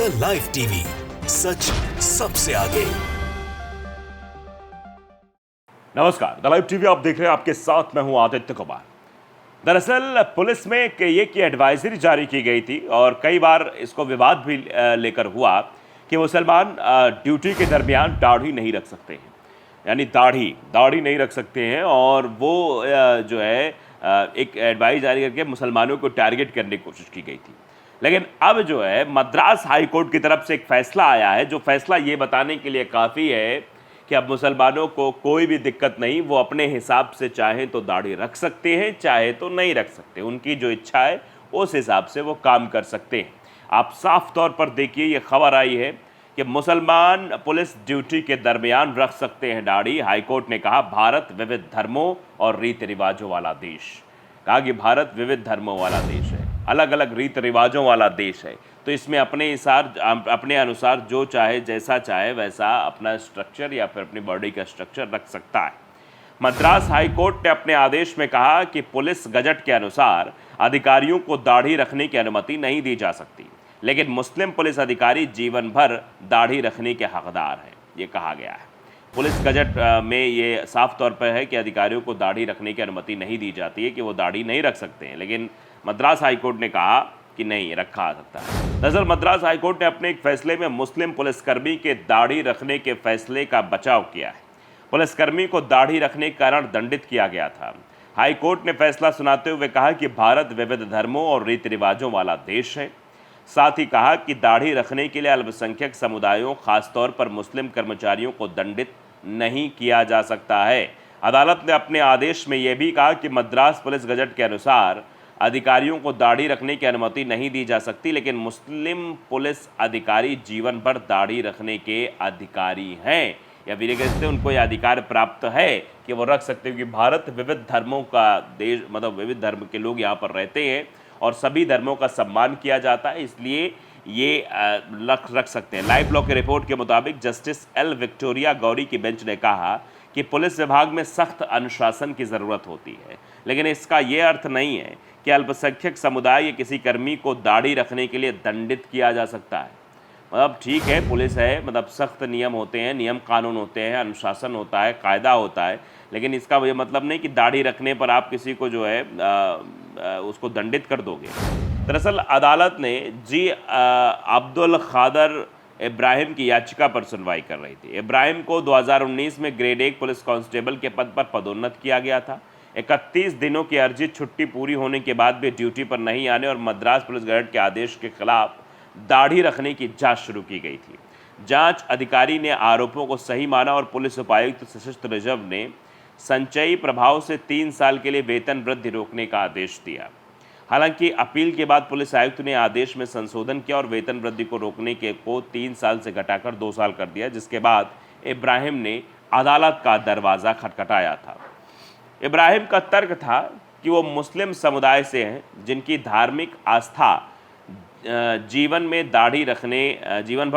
The live TV, सच सबसे आगे। नमस्कार, द लाइव टीवी आप देख रहे हैं, आपके साथ मैं हूं आदित्य कुमार। दरअसल पुलिस में ये की एडवाइजरी जारी की गई थी और कई बार इसको विवाद भी लेकर हुआ कि मुसलमान ड्यूटी के दरमियान दाढ़ी नहीं रख सकते हैं, यानी दाढ़ी दाढ़ी नहीं रख सकते हैं। और वो जो है एक एडवाइस जारी करके मुसलमानों को टारगेट करने की कोशिश की गई थी। लेकिन अब जो है मद्रास हाई कोर्ट की तरफ से एक फैसला आया है, जो फैसला ये बताने के लिए काफ़ी है कि अब मुसलमानों को कोई भी दिक्कत नहीं, वो अपने हिसाब से चाहें तो दाढ़ी रख सकते हैं, चाहे तो नहीं रख सकते। उनकी जो इच्छा है उस हिसाब से वो काम कर सकते हैं। आप साफ तौर पर देखिए, ये खबर आई है कि मुसलमान पुलिस ड्यूटी के दरमियान रख सकते हैं दाढ़ी। हाईकोर्ट ने कहा, भारत विविध धर्मों और रीति रिवाजों वाला देश। कहा कि भारत विविध धर्मों वाला देश है, अलग अलग रीति रिवाजों वाला देश है, तो इसमें अपने अनुसार जो चाहे, जैसा चाहे वैसा अपना स्ट्रक्चर या फिर अपनी बॉडी का स्ट्रक्चर रख सकता है। मद्रास हाई कोर्ट ने अपने आदेश में कहा कि पुलिस गजट के अनुसार अधिकारियों को दाढ़ी रखने की अनुमति नहीं दी जा सकती, लेकिन मुस्लिम पुलिस अधिकारी जीवन भर दाढ़ी रखने के हकदार हैं, ये कहा गया है। पुलिस गजट में ये साफ तौर पर है कि अधिकारियों को दाढ़ी रखने की अनुमति नहीं दी जाती है, कि वो दाढ़ी नहीं रख सकते हैं, लेकिन मद्रास हाईकोर्ट ने कहा कि नहीं, रखा आ सकता है। दरअसल मद्रास हाईकोर्ट ने अपने एक फैसले में मुस्लिम पुलिसकर्मी के दाढ़ी रखने के फैसले का बचाव किया है। पुलिसकर्मी को दाढ़ी रखने के कारण दंडित किया गया था। हाईकोर्ट ने फैसला सुनाते हुए कहा कि भारत विविध धर्मों और रीति रिवाजों वाला देश है। साथ ही कहा कि दाढ़ी रखने के लिए अल्पसंख्यक समुदायों, खासतौर पर मुस्लिम कर्मचारियों को दंडित नहीं किया जा सकता है। अदालत ने अपने आदेश में यह भी कहा कि मद्रास पुलिस गजट के अनुसार अधिकारियों को दाढ़ी रखने की अनुमति नहीं दी जा सकती, लेकिन मुस्लिम पुलिस अधिकारी जीवन भर दाढ़ी रखने के अधिकारी हैं, या फिर कहते हैं उनको यह अधिकार प्राप्त है कि वो रख सकते हैं, कि भारत विविध धर्मों का देश, मतलब विविध धर्म के लोग यहाँ पर रहते हैं और सभी धर्मों का सम्मान किया जाता है, इसलिए ये रख सकते हैं। लाइव ब्लॉक की रिपोर्ट के मुताबिक जस्टिस एल विक्टोरिया गौरी की बेंच ने कहा कि पुलिस विभाग में सख्त अनुशासन की ज़रूरत होती है, लेकिन इसका ये अर्थ नहीं है कि अल्पसंख्यक समुदाय या किसी कर्मी को दाढ़ी रखने के लिए दंडित किया जा सकता है। मतलब ठीक है, पुलिस है, मतलब सख्त नियम होते हैं, नियम कानून होते हैं, अनुशासन होता है, कायदा होता है, लेकिन इसका ये मतलब नहीं कि दाढ़ी रखने पर आप किसी को जो है उसको दंडित कर दोगे। दरअसल अदालत ने अब्दुल खादर इब्राहिम की याचिका पर सुनवाई कर रही थी। इब्राहिम को 2019 में ग्रेड 1 पुलिस कांस्टेबल के पद पर पदोन्नत किया गया था। 31 दिनों की अर्जित छुट्टी पूरी होने के बाद भी ड्यूटी पर नहीं आने और मद्रास पुलिस गजट के आदेश के खिलाफ दाढ़ी रखने की जांच शुरू की गई थी। जांच अधिकारी ने आरोपों को सही माना और पुलिस उपायुक्त सशस्त्र रिजर्व ने संचयी प्रभाव से 3 साल के लिए वेतन वृद्धि रोकने का आदेश दिया। हालांकि अपील के बाद पुलिस आयुक्त ने आदेश में संशोधन किया और वेतन वृद्धि को रोकने को 3 साल से घटाकर 2 साल कर दिया, जिसके बाद इब्राहिम ने अदालत का दरवाज़ा खटखटाया था। इब्राहिम का तर्क था कि वो मुस्लिम समुदाय से हैं, जिनकी धार्मिक आस्था जीवन भर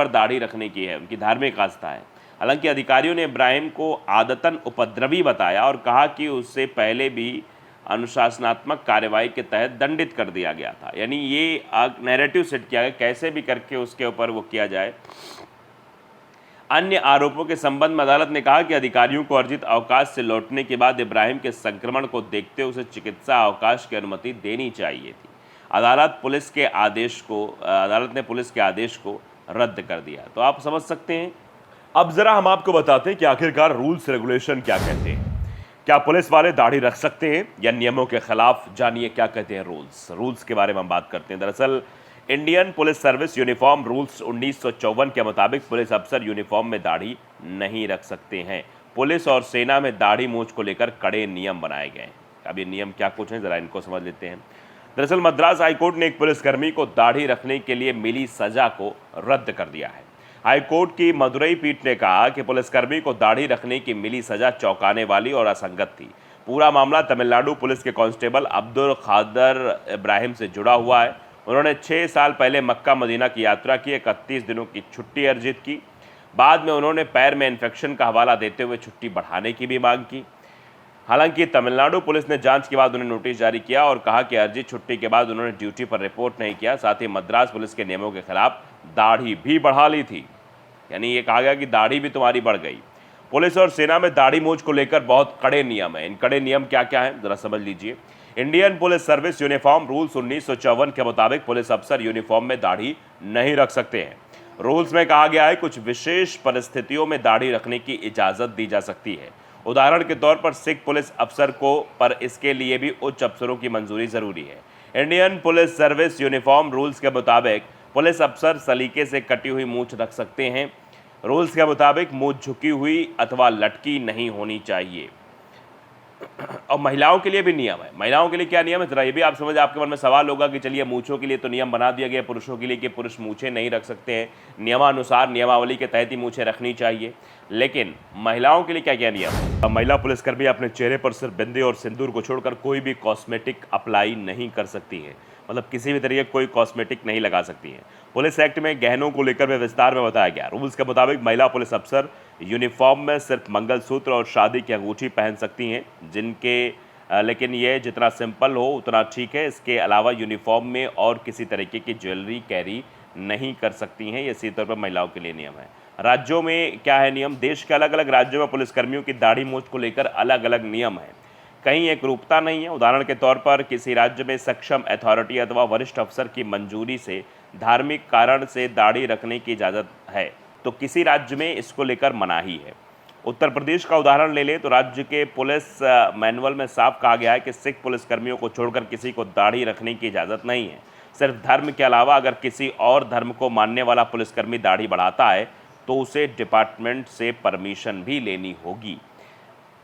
दाढ़ी रखने की है, उनकी धार्मिक आस्था है। हालांकि अधिकारियों ने इब्राहिम को आदतन उपद्रवी बताया और कहा कि उससे पहले भी अनुशासनात्मक कार्रवाई के तहत दंडित कर दिया गया था। यानी ये नैरेटिव सेट किया गया, कैसे भी करके उसके ऊपर वो किया जाए। अन्य आरोपों के संबंध में अदालत ने कहा कि अधिकारियों को अर्जित अवकाश से लौटने के बाद इब्राहिम के संक्रमण को देखते हुए उसे चिकित्सा अवकाश की अनुमति देनी चाहिए थी। अदालत ने पुलिस के आदेश को रद्द कर दिया। तो आप समझ सकते हैं। अब जरा हम आपको बताते हैं कि आखिरकार रूल्स रेगुलेशन क्या कहते हैं। क्या पुलिस वाले दाढ़ी रख सकते हैं या नियमों के खिलाफ? जानिए क्या कहते हैं रूल्स के बारे में हम बात करते हैं। दरअसल Indian police service uniform rules 1954 के मुताबिक पुलिस अफसर यूनिफॉर्म में दाढ़ी नहीं रख सकते हैं। पुलिस और सेना में दाढ़ी मूंछ को लेकर कड़े नियम बनाए गए हैं। अब ये नियम क्या कुछ हैं, जरा इनको समझ लेते हैं। दरअसल मद्रास हाईकोर्ट ने एक पुलिसकर्मी को दाढ़ी रखने के लिए मिली सजा को रद्द कर दिया है। हाईकोर्ट की मदुरई पीठ ने कहा कि पुलिसकर्मी को दाढ़ी रखने की मिली सजा चौंकाने वाली और असंगत थी। पूरा मामला तमिलनाडु पुलिस के कांस्टेबल अब्दुल खादर इब्राहिम से जुड़ा हुआ है। उन्होंने 6 साल पहले मक्का मदीना की यात्रा की, 31 दिनों की छुट्टी अर्जित की। बाद में उन्होंने पैर में इन्फेक्शन का हवाला देते हुए छुट्टी बढ़ाने की भी मांग की। हालांकि तमिलनाडु पुलिस ने जांच के बाद उन्हें नोटिस जारी किया और कहा कि अर्जित छुट्टी के बाद उन्होंने ड्यूटी पर रिपोर्ट नहीं किया। साथ ही मद्रास पुलिस के नियमों के खिलाफ दाढ़ी भी बढ़ा ली थी, यानी ये कहा गया कि दाढ़ी भी तुम्हारी बढ़ गई। पुलिस और सेना में दाढ़ी मूंछ को लेकर बहुत कड़े नियम हैं। इन कड़े नियम क्या क्या हैं, जरा समझ लीजिए। Indian police service uniform rules 1954 के मुताबिक पुलिस अफसर यूनिफॉर्म में दाढ़ी नहीं रख सकते हैं। रूल्स में कहा गया है कुछ विशेष परिस्थितियों में दाढ़ी रखने की इजाज़त दी जा सकती है। उदाहरण के तौर पर सिख पुलिस अफसर को, पर इसके लिए भी उच्च अफसरों की मंजूरी ज़रूरी है। Indian police service uniform rules के मुताबिक पुलिस अफसर सलीके से कटी हुई मूंछ रख सकते हैं। रूल्स के मुताबिक मूंछ झुकी हुई अथवा लटकी नहीं होनी चाहिए। और महिलाओं के लिए भी नियम है। महिलाओं के लिए क्या नियम है, जरा ये भी आप समझ, आपके मन में सवाल होगा कि चलिए मूंछों के लिए तो नियम बना दिया गया, पुरुषों के लिए कि पुरुष मूंछें नहीं रख सकते हैं, नियमानुसार नियमावली के तहत ही मूंछें रखनी चाहिए। लेकिन महिलाओं के लिए क्या क्या नियम है? महिला पुलिसकर्मी अपने चेहरे पर सिर्फ बिंदी और सिंदूर को छोड़कर कोई भी कॉस्मेटिक अप्लाई नहीं कर सकती है, मतलब किसी भी तरीके कोई कॉस्मेटिक नहीं लगा सकती हैं। पुलिस एक्ट में गहनों को लेकर भी विस्तार में बताया गया। रूल्स के मुताबिक महिला पुलिस अफसर यूनिफॉर्म में सिर्फ मंगलसूत्र और शादी की अंगूठी पहन सकती हैं, लेकिन ये जितना सिंपल हो उतना ठीक है। इसके अलावा यूनिफॉर्म में और किसी तरीके की ज्वेलरी कैरी नहीं कर सकती हैं। ये सीधे तौर पर महिलाओं के लिए नियम है। राज्यों में क्या है नियम? देश के अलग अलग राज्यों में पुलिसकर्मियों की दाढ़ी मूंछ को लेकर अलग अलग नियम हैं। कहीं एक रूपता नहीं है। उदाहरण के तौर पर किसी राज्य में सक्षम अथॉरिटी अथवा वरिष्ठ अफसर की मंजूरी से धार्मिक कारण से दाढ़ी रखने की इजाज़त है, तो किसी राज्य में इसको लेकर मनाही है। उत्तर प्रदेश का उदाहरण ले लें तो राज्य के पुलिस मैनुअल में साफ कहा गया है कि सिख पुलिसकर्मियों को छोड़कर किसी को दाढ़ी रखने की इजाज़त नहीं है। सिर्फ धर्म के अलावा अगर किसी और धर्म को मानने वाला पुलिसकर्मी दाढ़ी बढ़ाता है तो उसे डिपार्टमेंट से परमिशन भी लेनी होगी।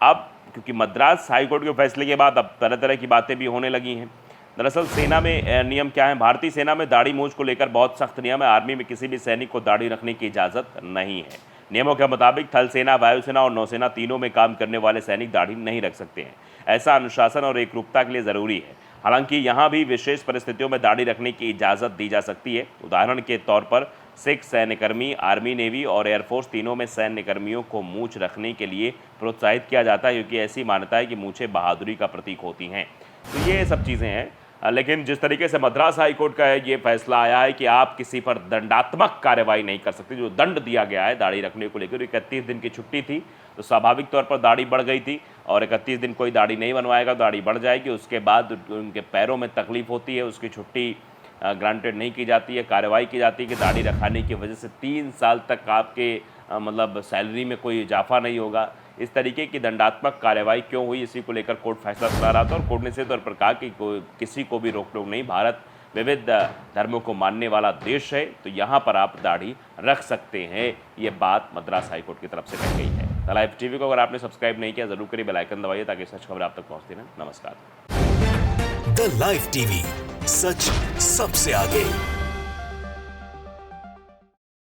अब क्योंकि मद्रास हाईकोर्ट के फैसले के बाद अब तरह तरह की बातें भी होने लगी हैं। दरअसल सेना में नियम क्या है? भारतीय सेना में दाढ़ी मूंछ को लेकर बहुत सख्त नियम है। आर्मी में किसी भी सैनिक को दाढ़ी रखने की इजाज़त नहीं है। नियमों के मुताबिक थल सेना, वायुसेना और नौसेना तीनों में काम करने वाले सैनिक दाढ़ी नहीं रख सकते हैं। ऐसा अनुशासन और एकरूपता के लिए ज़रूरी है। हालांकि यहाँ भी विशेष परिस्थितियों में दाढ़ी रखने की इजाज़त दी जा सकती है। उदाहरण के तौर पर सिख सैन्यकर्मी, आर्मी, नेवी और एयरफोर्स तीनों में सैन्यकर्मियों को मूंछ रखने के लिए प्रोत्साहित किया जाता है, क्योंकि ऐसी मान्यता है कि मूंछें बहादुरी का प्रतीक होती हैं। तो ये सब चीज़ें हैं। लेकिन जिस तरीके से मद्रास हाईकोर्ट का ये फैसला आया है कि आप किसी पर दंडात्मक कार्रवाई नहीं कर सकते, जो दंड दिया गया है दाढ़ी रखने को लेकर। 31 दिन की छुट्टी थी तो स्वाभाविक तौर पर दाढ़ी बढ़ गई थी, और 31 दिन कोई दाढ़ी नहीं बनवाएगा, दाढ़ी बढ़ जाएगी। उसके बाद उनके पैरों में तकलीफ होती है, उसकी छुट्टी ग्रांटेड नहीं की जाती है, कार्रवाई की जाती है कि दाढ़ी रखाने की वजह से 3 साल तक आपके मतलब सैलरी में कोई इजाफा नहीं होगा। इस तरीके की दंडात्मक कार्रवाई क्यों हुई, इसी को लेकर कोर्ट फैसला सुना रहा था, और कोर्ट ने सीधे तौर पर कहा कि किसी को भी रोक टोक नहीं। भारत विविध धर्मों को मानने वाला देश है, तो यहाँ पर आप दाढ़ी रख सकते हैं। ये बात मद्रास हाईकोर्ट की तरफ से कही गई है। द लाइव टीवी को अगर आपने सब्सक्राइब नहीं किया जरूर करिए, बेल आइकन दबाइए ताकि सच खबर आप तक पहुँचती रहे। नमस्कार। द लाइव टीवी, सच सबसे आगे।